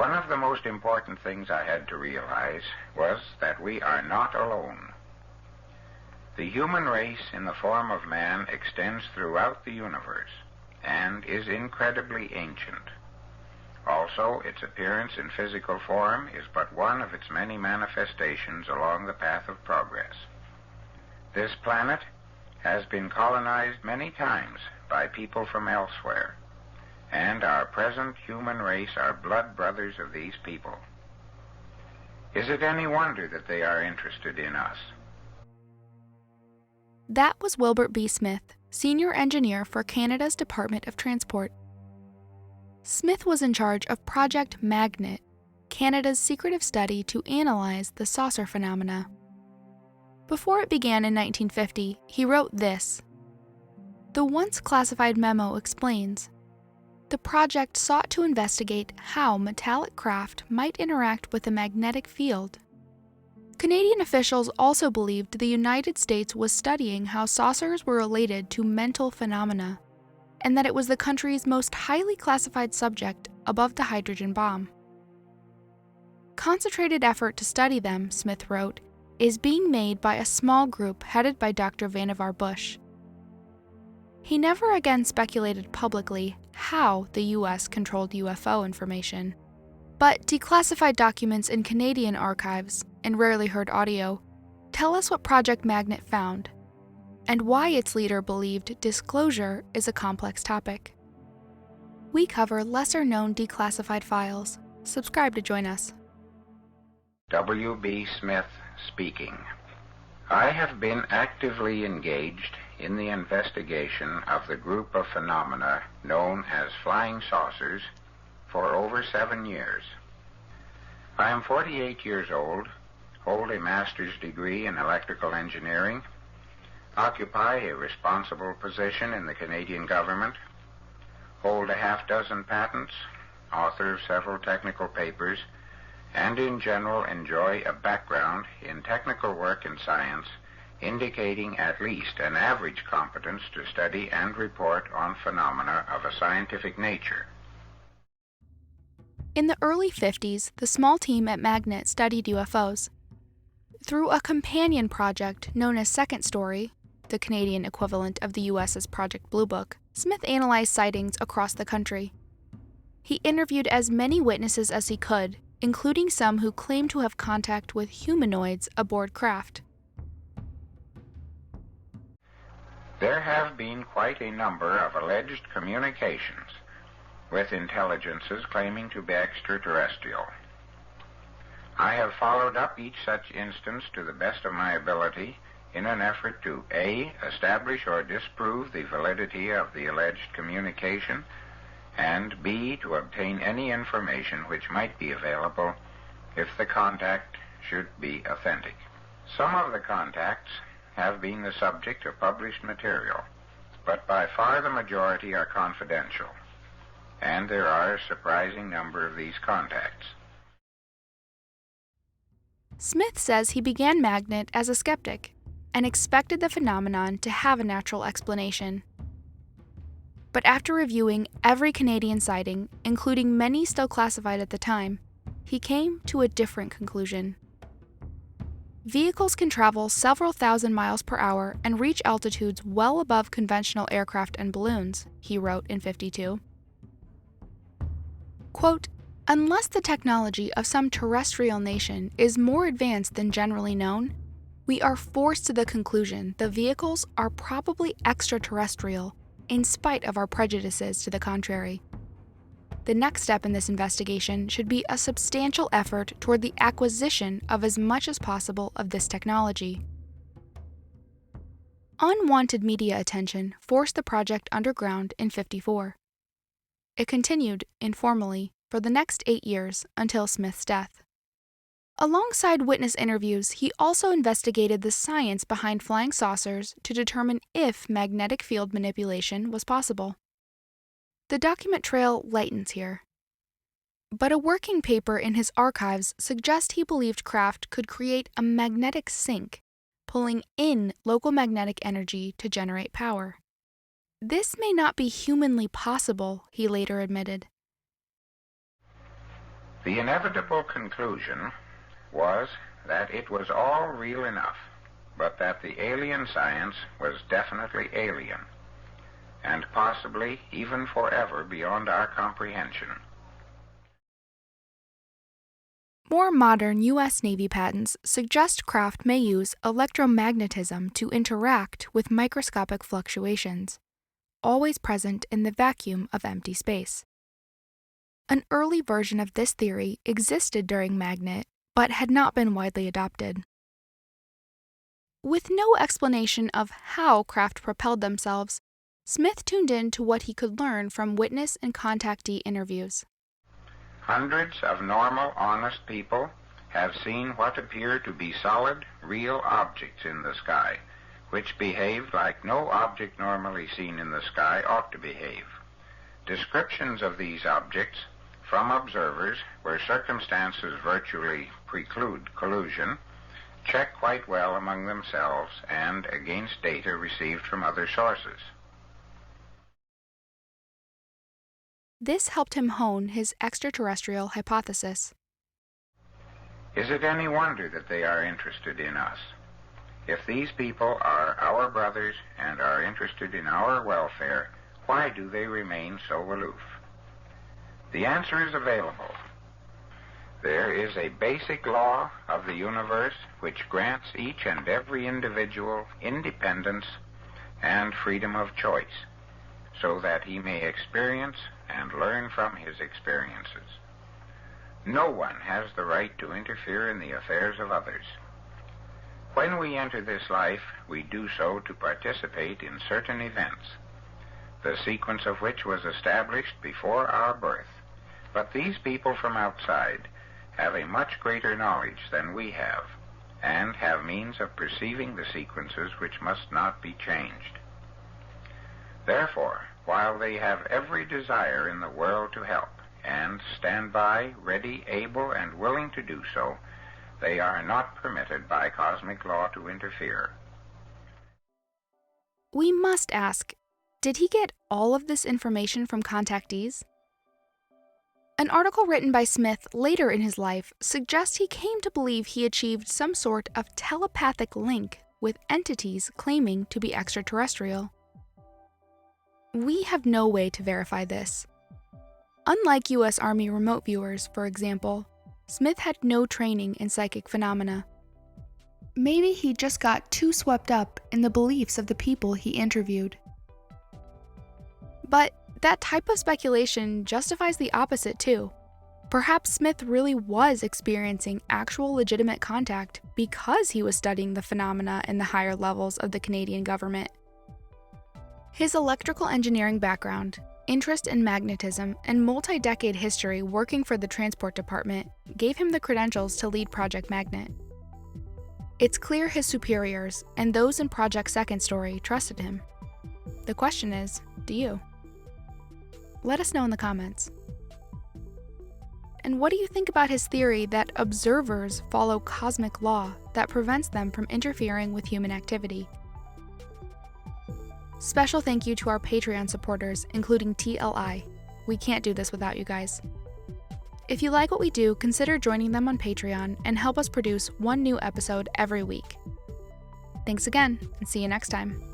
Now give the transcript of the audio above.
One of the most important things I had to realize was that we are not alone. The human race in the form of man extends throughout the universe and is incredibly ancient. Also, its appearance in physical form is but one of its many manifestations along the path of progress. This planet has been colonized many times by people from elsewhere, and our present human race are blood brothers of these people. Is it any wonder that they are interested in us? That was Wilbert B. Smith, Senior Engineer for Canada's Department of Transport. Smith was in charge of Project Magnet, Canada's secretive study to analyze the saucer phenomena. Before it began in 1950, he wrote this. The once classified memo explains, the project sought to investigate how metallic craft might interact with the magnetic field. Canadian officials also believed the United States was studying how saucers were related to mental phenomena, and that it was the country's most highly classified subject above the hydrogen bomb. Concentrated effort to study them, Smith wrote, is being made by a small group headed by Dr. Vannevar Bush. He never again speculated publicly how the U.S. controlled UFO information, but declassified documents in Canadian archives and rarely heard audio tell us what Project Magnet found, and why its leader believed disclosure is a complex topic. We cover lesser-known declassified files. Subscribe to join us. W. B. Smith speaking. I have been actively engaged in the investigation of the group of phenomena known as flying saucers for over 7 years. I am 48 years old, hold a master's degree in electrical engineering, occupy a responsible position in the Canadian government, hold a half-dozen patents, author of several technical papers, and in general enjoy a background in technical work and science indicating at least an average competence to study and report on phenomena of a scientific nature. In the early 50s, the small team at Magnet studied UFOs. Through a companion project known as Second Storey, the Canadian equivalent of the U.S.'s Project Blue Book, Smith analyzed sightings across the country. He interviewed as many witnesses as he could, including some who claimed to have contact with humanoids aboard craft. There have been quite a number of alleged communications with intelligences claiming to be extraterrestrial. I have followed up each such instance to the best of my ability in an effort to A, establish or disprove the validity of the alleged communication, and B, to obtain any information which might be available if the contact should be authentic. Some of the contacts have been the subject of published material, but by far the majority are confidential, and there are a surprising number of these contacts. Smith says he began Magnet as a skeptic and expected the phenomenon to have a natural explanation. But after reviewing every Canadian sighting, including many still classified at the time, he came to a different conclusion. Vehicles can travel several thousand miles per hour and reach altitudes well above conventional aircraft and balloons, he wrote in '52. Quote, unless the technology of some terrestrial nation is more advanced than generally known, we are forced to the conclusion the vehicles are probably extraterrestrial, in spite of our prejudices to the contrary. The next step in this investigation should be a substantial effort toward the acquisition of as much as possible of this technology. Unwanted media attention forced the project underground in '54. It continued, informally, for the next 8 years until Smith's death. Alongside witness interviews, he also investigated the science behind flying saucers to determine if magnetic field manipulation was possible. The document trail lightens here. But a working paper in his archives suggests he believed craft could create a magnetic sink, pulling in local magnetic energy to generate power. This may not be humanly possible, he later admitted. The inevitable conclusion was that it was all real enough, but that the alien science was definitely alien, and possibly even forever beyond our comprehension. More modern U.S. Navy patents suggest craft may use electromagnetism to interact with microscopic fluctuations, always present in the vacuum of empty space. An early version of this theory existed during Magnet, but had not been widely adopted. With no explanation of how craft propelled themselves, Smith tuned in to what he could learn from witness and contactee interviews. Hundreds of normal, honest people have seen what appear to be solid, real objects in the sky, which behave like no object normally seen in the sky ought to behave. Descriptions of these objects from observers, where circumstances virtually preclude collusion, check quite well among themselves and against data received from other sources. This helped him hone his extraterrestrial hypothesis. Is it any wonder that they are interested in us? If these people are our brothers and are interested in our welfare, why do they remain so aloof? The answer is available. There is a basic law of the universe which grants each and every individual independence and freedom of choice, so that he may experience and learn from his experiences. No one has the right to interfere in the affairs of others. When we enter this life, we do so to participate in certain events, the sequence of which was established before our birth. But these people from outside have a much greater knowledge than we have, and have means of perceiving the sequences which must not be changed. Therefore, while they have every desire in the world to help, and stand by, ready, able, and willing to do so, they are not permitted by cosmic law to interfere. We must ask, did he get all of this information from contactees? An article written by Smith later in his life suggests he came to believe he achieved some sort of telepathic link with entities claiming to be extraterrestrial. We have no way to verify this. Unlike U.S. Army remote viewers, for example, Smith had no training in psychic phenomena. Maybe he just got too swept up in the beliefs of the people he interviewed. But that type of speculation justifies the opposite too. Perhaps Smith really was experiencing actual legitimate contact because he was studying the phenomena in the higher levels of the Canadian government. His electrical engineering background, interest in magnetism, and multi-decade history working for the Transport Department gave him the credentials to lead Project Magnet. It's clear his superiors and those in Project Second Storey trusted him. The question is, do you? Let us know in the comments. And what do you think about his theory that observers follow cosmic law that prevents them from interfering with human activity? Special thank you to our Patreon supporters, including TLI. We can't do this without you guys. If you like what we do, consider joining them on Patreon and help us produce one new episode every week. Thanks again, and see you next time.